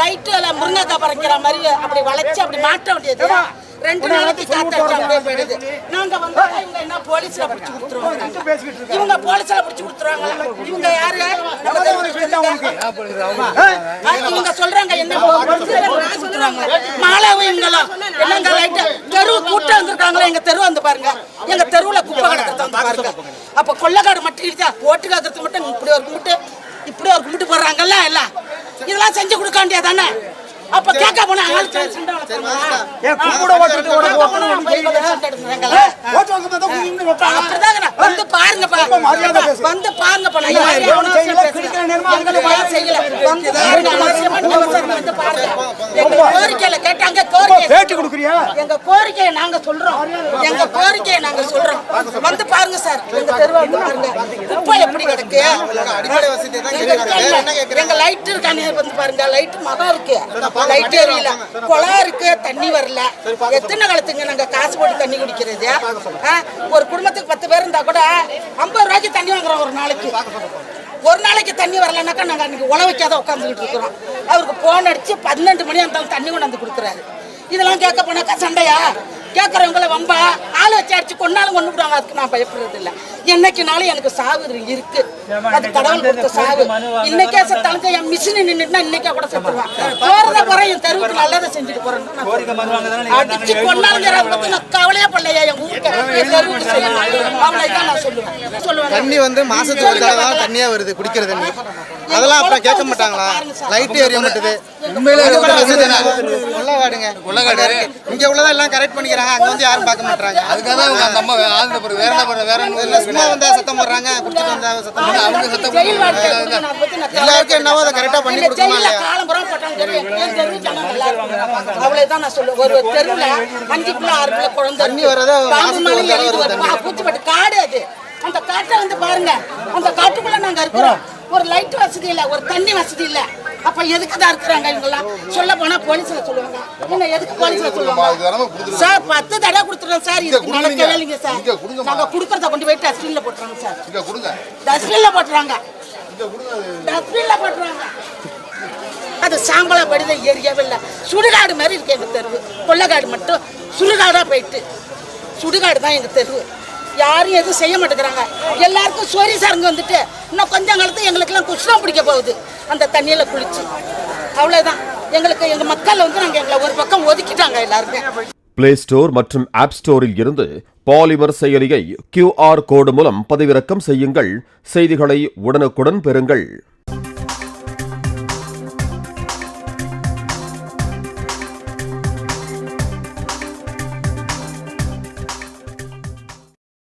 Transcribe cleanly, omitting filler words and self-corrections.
லைட்டுல முருங்கைக்காய் பறிக்கிற மாதிரி அப்படி வளைச்சு அப்படி மாட்ட வேண்டியது 2 நாளைக்கு காத்தாச்சு அப்படியே போயிடுது. நாங்க வந்து இவங்க என்ன போலீஸ்ல பிடிச்சி கொடுத்துருவாங்க. இவங்க போலீஸ்ல பிடிச்சி கொடுத்துருவாங்க. இவங்க யாரு? இவங்க சொல்றாங்க என்ன கொடுத்துருவாங்க. மாலாவும் இவங்களும் என்னங்க லைட் தெரு கூட்டம் வந்திருக்காங்களா? எங்க தெரு வந்து பாருங்க. எங்க தெருவுல குப்பை கிடக்கிறது வந்து பாருங்க. அப்ப கொள்ளக்காடு மட்டும் இருக்கா? ஓட்டு காக்கிறது மட்டும் இப்படி ஒரு கும்பிட்டு போடுறாங்கல்ல எல்லாம். இதெல்லாம் செஞ்சு கொடுக்க வேண்டியதானே? அப்ப கேட்க போனா வந்து பாருங்க வந்து பாருங்க கோரிக்கையில கேட்டாங்க. எங்க கோரிக்கையை நாங்க சொல்றோம். வந்து பாருங்க சார். எங்க தெருவா வந்து பாருங்க. குப்பை எப்படி கிடக்கு? எங்க லைட் இருக்கானே வந்து பாருங்க. லைட் மரம் இருக்கு, லைட் எரியல, குளம் இருக்கு, தண்ணி வரல. எத்தனை காலத்துங்க நாங்க காசு போட்டு தண்ணி குடிக்கிறது? ஒரு குடும்பத்துக்கு 10 பேர் இருந்தா கூட 50 ரூபாய்க்கு தண்ணி வாங்குறோம் ஒரு நாளைக்கு தண்ணி வரலன்னாக்கா நாங்க அன்னைக்கு உழவைக்காத உட்காந்துக்கிட்டு இருக்கிறோம். அவருக்கு போன் அடிச்சு 12 மணி அந்த தண்ணி கொண்டு வந்து கொடுக்குறாரு. இதெல்லாம் கேட்க போனாக்கா சண்டையா? கேட்கறவங்களை வம்பா ஆள் வச்சு அடிச்சு கொண்டாலும் கொண்டு விடுவாங்க. அதுக்கு நான் பயப்படுறது இல்லை. என்னைக்குனாலும் எனக்கு சாவு இருக்கு. அது கடவுள் கொடுத்த சாவு. இன்னைக்கே செத்தாலும் என் மிஷின் நின்றுட்டுனா இன்னைக்கே கூட செத்துருவான். போறத போறேன் என் தெருவுக்கு நல்லதை செஞ்சுட்டு போறேன். அடிச்சு கொண்டாலும் பத்தி நான் கவலையே பண்ணலையா? என் ஊருக்கு என் தெருவுக்கு செய்யணும். அவ்வளவுதான் நான் சொல்லுவேன். தண்ணி வந்து மாசத்துக்கு ஒரு தடவை தான் தண்ணியா வருது, குடிக்கிற தண்ணி. அதெல்லாம் அப்புறம் கேட்க மாட்டாங்களா? லைட் எரிய மாட்டுது. இங்க உள்ளதா எல்லாம் கரெக்ட் பண்ணிக்கிறாங்க. அங்க வந்து யாரும் பார்க்க மாட்டாங்க. அதுக்காக சும்மா வந்தா சத்தம் போடுறாங்க, குடிச்சிட்டு வந்தா சத்தம். எல்லாருக்கும் என்னவோ அதை கரெக்டா பண்ணி கொடுக்கணும். அவ்வளவுதான் நான் சொல்லுவேன். ஒரு தெருவுல 5 பிள்ளை 6 பிள்ளை குழந்தை தண்ணி வரதா பூச்சிப்பட்டு காடு. அது அந்த காட்டை வந்து பாருங்க. அந்த காட்டுக்குள்ள நாங்க இருக்கிறோம். ஒரு லைட் வசதி இல்ல, ஒரு தண்ணி வசதி இல்ல. அப்ப எதுக்கு தான் இருக்கிறாங்க இவங்கெல்லாம்? சொல்ல போனா போலீஸ்ல சொல்லுவாங்க. என்ன எதுக்கு போலீஸ்ல சொல்லுவாங்க? சார் 10 தடவை கொடுத்துறோம் சார். இதுக்கு நடக்கவே இல்லைங்க சார். நாங்க கொடுக்கறத கொண்டு போய் டஸ்ட்பின்ல போட்டுறாங்க சார். டஸ்ட்பின்ல போட்டுறாங்க. அது சாம்பலா படித ஏரியவே இல்லை. சுடுகாடு மாதிரி இருக்கு எங்க தெருவு. கொள்ளக்காடு மட்டும் சுடுகாடா போயிட்டு சுடுகாடு தான் எங்க தெருவு. யாரும் எதுவும் செய்ய மாட்டேங்கிறாங்க. எல்லாருக்கும் சோரி சாருங்க வந்துட்டு இன்னும் கொஞ்சம் காலத்து எங்களுக்கெல்லாம் குஷ்டம் பிடிக்க போகுது அந்த தண்ணியில குளிச்சு. அவ்வளவுதான். எங்களுக்கு எங்க மக்கள் வந்து நாங்க எங்களை ஒரு பக்கம் ஒதுக்கிட்டாங்க எல்லாருமே. பிளே ஸ்டோர் மற்றும் ஆப் ஸ்டோரில் இருந்து பாலிமர் செயலியை QR கோடு மூலம் பதிவிறக்கம் செய்யுங்கள். செய்திகளை உடனுக்குடன் பெறுங்கள்.